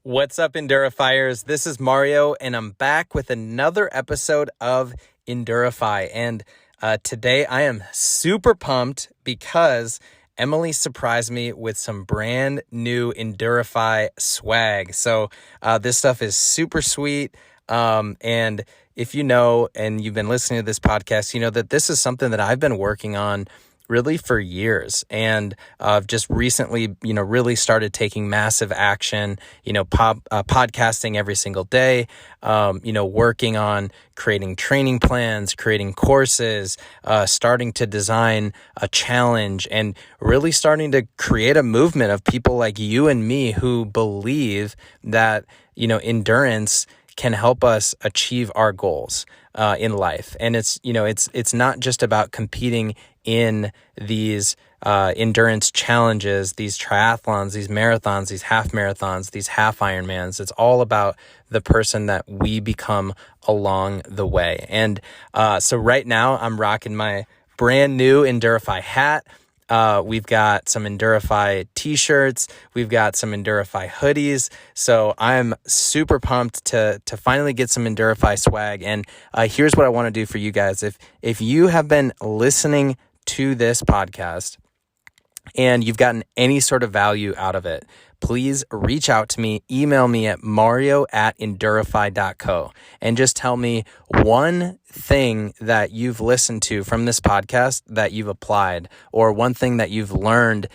What's up, Endurifiers? This is Mario, and I'm back with another episode of Endurify. And today I am super pumped because Emily surprised me with some brand new Endurify swag. So this stuff is super sweet. And if you know, and you've been listening to this podcast, you know that this is something that I've been working on really for years, and just recently, really started taking massive action, podcasting every single day, working on creating training plans, creating courses, starting to design a challenge, and really starting to create a movement of people like you and me who believe that, endurance can help us achieve our goals in life. And it's not just about competing in these endurance challenges, these triathlons, these marathons, these half marathons, these half Ironmans. It's all about the person that we become along the way. And so right now I'm rocking my brand new Endurify hat. We've got some Endurify t-shirts. We've got some Endurify hoodies. So I'm super pumped to finally get some Endurify swag. And here's what I want to do for you guys. If you have been listening to this podcast and you've gotten any sort of value out of it, please reach out to me, email me at mario@endurify.co, and just tell me one thing that you've listened to from this podcast that you've applied, or one thing that you've learned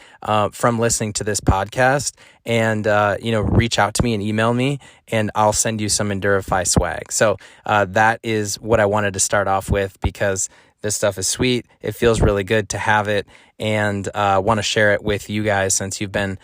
from listening to this podcast, and reach out to me and email me, and I'll send you some Endurify swag. So that is what I wanted to start off with, because this stuff is sweet. It feels really good to have it, and want to share it with you guys since you've been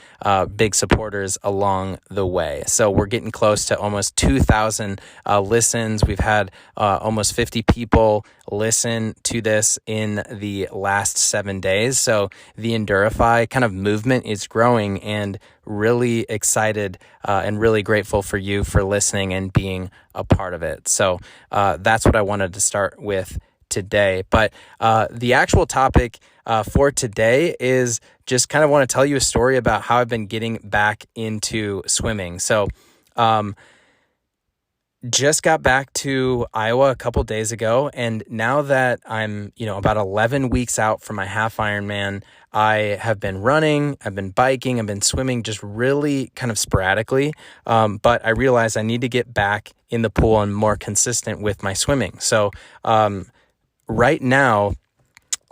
big supporters along the way. So we're getting close to almost 2,000 listens. We've had almost 50 people listen to this in the last 7 days. So the Endurify kind of movement is growing, and really excited and really grateful for you for listening and being a part of it. So that's what I wanted to start with today. But the actual topic for today is just kind of want to tell you a story about how I've been getting back into swimming. So just got back to Iowa a couple days ago, and now that I'm about 11 weeks out from my half Ironman, I have been running, I've been biking, I've been swimming, just really kind of sporadically, but I realized I need to get back in the pool and more consistent with my swimming. So right now,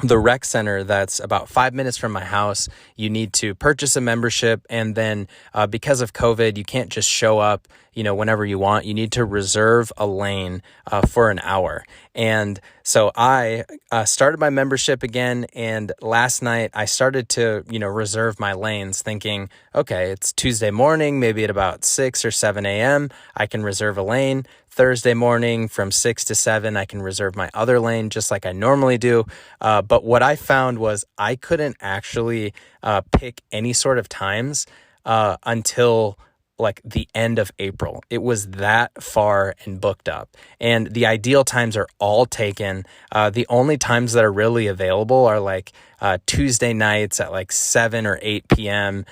the rec center that's about 5 minutes from my house, you need to purchase a membership. And then because of COVID, you can't just show up, whenever you want. You need to reserve a lane for an hour. And so I started my membership again. And last night I started to, reserve my lanes, thinking, okay, it's Tuesday morning, maybe at about 6 or 7 a.m. I can reserve a lane. Thursday morning from 6 to 7, I can reserve my other lane just like I normally do. But what I found was I couldn't actually pick any sort of times until like the end of April. It was that far and booked up. And the ideal times are all taken. The only times that are really available are like Tuesday nights at like 7 or 8 p.m.,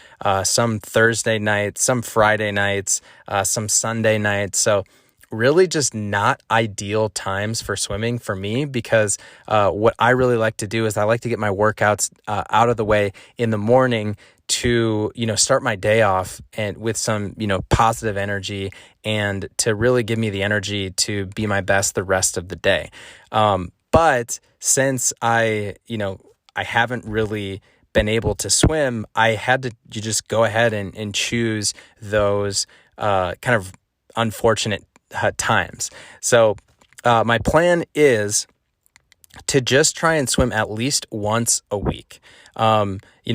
some Thursday nights, some Friday nights, some Sunday nights. So really just not ideal times for swimming for me, because what I really like to do is I like to get my workouts out of the way in the morning to, start my day off and with some, positive energy, and to really give me the energy to be my best the rest of the day. But since I haven't really been able to swim, I had to just go ahead and choose those kind of unfortunate times. So my plan is to just try and swim at least once a week.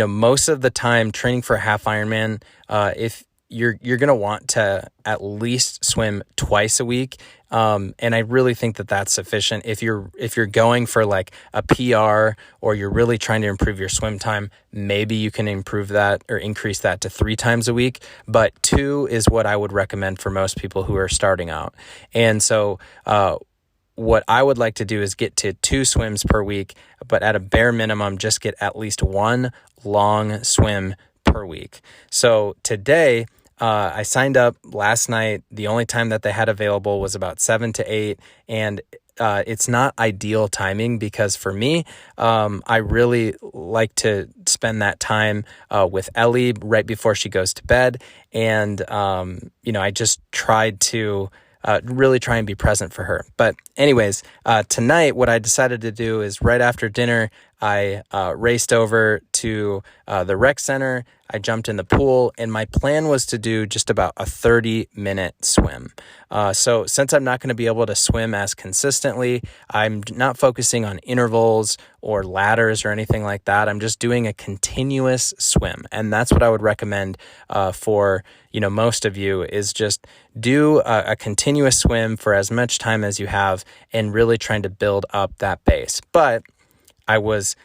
Most of the time training for a half Ironman, if you're going to want to at least swim twice a week. And I really think that that's sufficient. If you're going for like a PR, or you're really trying to improve your swim time, maybe you can improve that or increase that to 3 times a week. But 2 is what I would recommend for most people who are starting out. And so, what I would like to do is get to 2 swims per week, but at a bare minimum, just get at least 1 long swim per week. So today I signed up last night. The only time that they had available was about 7 to 8. And it's not ideal timing because for me, I really like to spend that time with Ellie right before she goes to bed. And, I just tried to really try and be present for her. But anyways, tonight, what I decided to do is right after dinner, I raced over to the rec center. I jumped in the pool, and my plan was to do just about a 30-minute swim. So since I'm not going to be able to swim as consistently, I'm not focusing on intervals or ladders or anything like that. I'm just doing a continuous swim. And that's what I would recommend for most of you is just do a continuous swim for as much time as you have and really trying to build up that base. But I was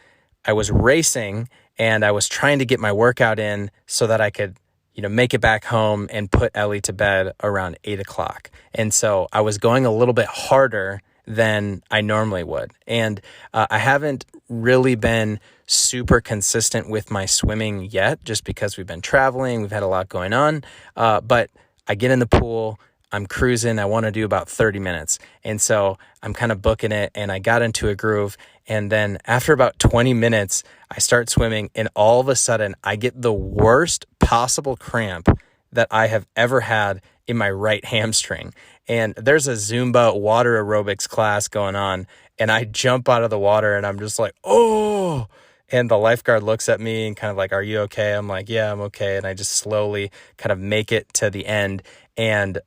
racing and I was trying to get my workout in so that I could, make it back home and put Ellie to bed around 8 o'clock. And so I was going a little bit harder than I normally would. And I haven't really been super consistent with my swimming yet, just because we've been traveling, we've had a lot going on. But I get in the pool, I'm cruising, I want to do about 30 minutes. And so I'm kind of booking it, and I got into a groove. And then after about 20 minutes, I start swimming, and all of a sudden I get the worst possible cramp that I have ever had in my right hamstring. And there's a Zumba water aerobics class going on, and I jump out of the water and I'm just like, oh, and the lifeguard looks at me and kind of like, are you okay? I'm like, yeah, I'm okay. And I just slowly kind of make it to the end and,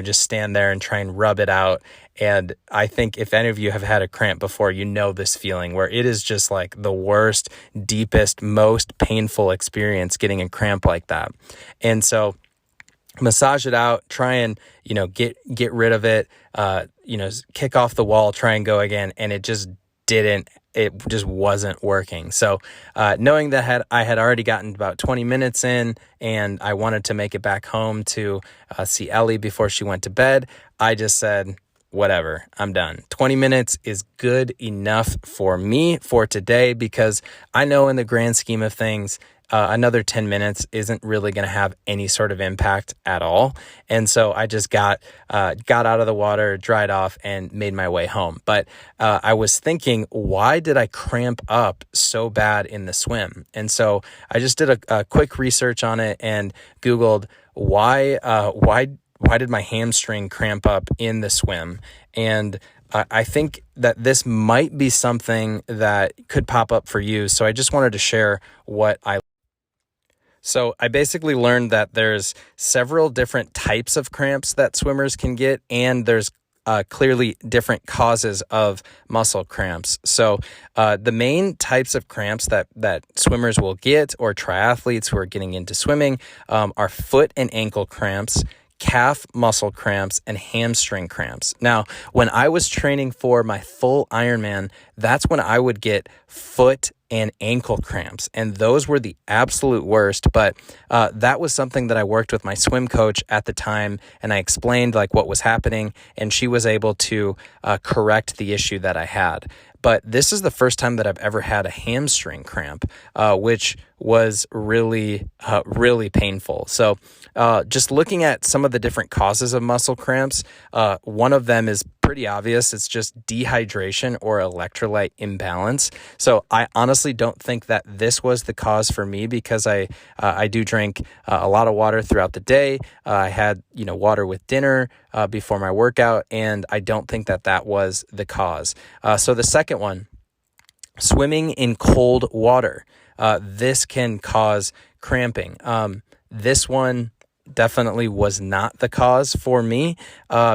just stand there and try and rub it out. And I think if any of you have had a cramp before, this feeling where it is just like the worst, deepest, most painful experience getting a cramp like that. And so massage it out, try and, get rid of it, kick off the wall, try and go again. And it just wasn't working. So knowing that I had already gotten about 20 minutes in and I wanted to make it back home to see Ellie before she went to bed, I just said, whatever, I'm done. 20 minutes is good enough for me for today because I know in the grand scheme of things, another 10 minutes isn't really going to have any sort of impact at all. And so I just got out of the water, dried off, and made my way home. But I was thinking, why did I cramp up so bad in the swim? And so I just did a quick research on it and Googled why did my hamstring cramp up in the swim? And I think that this might be something that could pop up for you. So I just wanted to share So I basically learned that there's several different types of cramps that swimmers can get, and there's clearly different causes of muscle cramps. So the main types of cramps that swimmers will get, or triathletes who are getting into swimming, are foot and ankle cramps, calf muscle cramps, and hamstring cramps. Now, when I was training for my full Ironman, that's when I would get foot and ankle cramps, and those were the absolute worst. But that was something that I worked with my swim coach at the time, and I explained like what was happening, and she was able to correct the issue that I had. But this is the first time that I've ever had a hamstring cramp, which was really, really painful. So just looking at some of the different causes of muscle cramps, one of them is pretty obvious. It's just dehydration or electrolyte imbalance. So I honestly don't think that this was the cause for me because I do drink a lot of water throughout the day. I had water with dinner before my workout, and I don't think that was the cause. So the second one, swimming in cold water. This can cause cramping. This one definitely was not the cause for me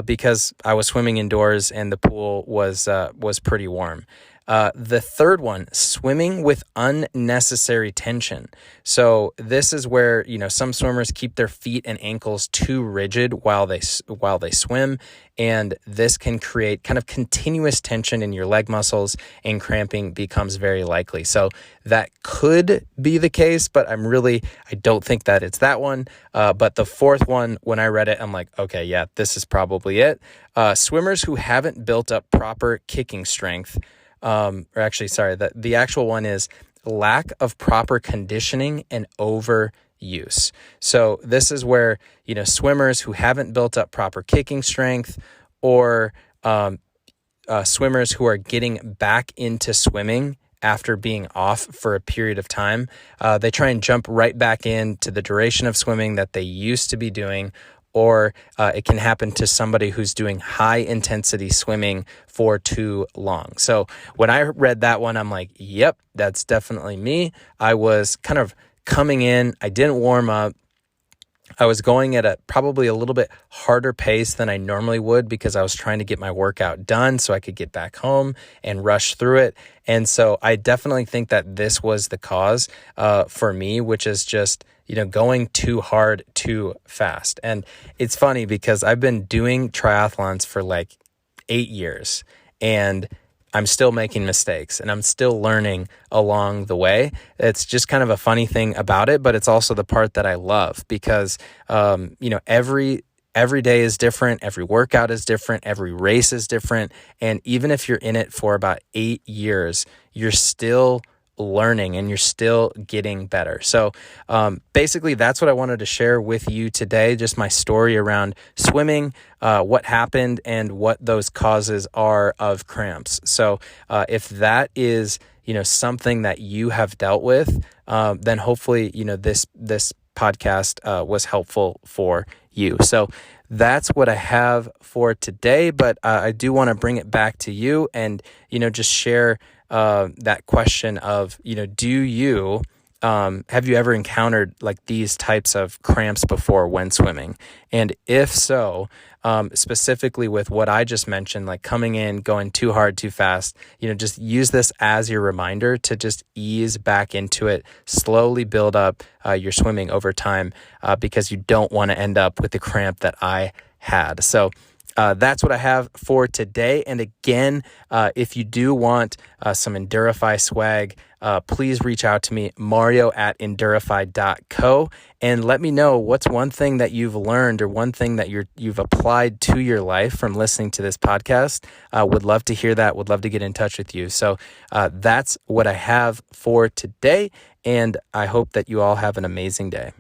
because I was swimming indoors and the pool was pretty warm. The third one, swimming with unnecessary tension. So this is where, some swimmers keep their feet and ankles too rigid while they swim, and this can create kind of continuous tension in your leg muscles, and cramping becomes very likely. So that could be the case, but I don't think that it's that one. But the fourth one, when I read it, I'm like, okay, yeah, this is probably it. Swimmers who haven't built up proper kicking strength, the actual one is lack of proper conditioning and over use. So this is where, swimmers who haven't built up proper kicking strength, or swimmers who are getting back into swimming after being off for a period of time, they try and jump right back into the duration of swimming that they used to be doing. Or it can happen to somebody who's doing high intensity swimming for too long. So when I read that one, I'm like, yep, that's definitely me. I was kind of coming in, I didn't warm up. I was going at probably a little bit harder pace than I normally would, because I was trying to get my workout done so I could get back home and rush through it. And so I definitely think that this was the cause for me, which is just, going too hard, too fast. And it's funny because I've been doing triathlons for like 8 years, and I'm still making mistakes and I'm still learning along the way. It's just kind of a funny thing about it, but it's also the part that I love, because, every day is different. Every workout is different. Every race is different. And even if you're in it for about 8 years, you're still learning and you're still getting better. So basically that's what I wanted to share with you today, just my story around swimming, what happened and what those causes are of cramps. So if that is, something that you have dealt with, then hopefully, this podcast was helpful for you. So that's what I have for today, but I do want to bring it back to you and, just share that question of, do you, have you ever encountered like these types of cramps before when swimming? And if so, specifically with what I just mentioned, like coming in, going too hard, too fast, just use this as your reminder to just ease back into it, slowly build up your swimming over time, because you don't want to end up with the cramp that I had. So that's what I have for today. And again, if you do want some Endurify swag, please reach out to me, mario@endurify.co, and let me know what's one thing that you've learned or one thing that you've applied to your life from listening to this podcast. Would love to hear that. Would love to get in touch with you. So that's what I have for today. And I hope that you all have an amazing day.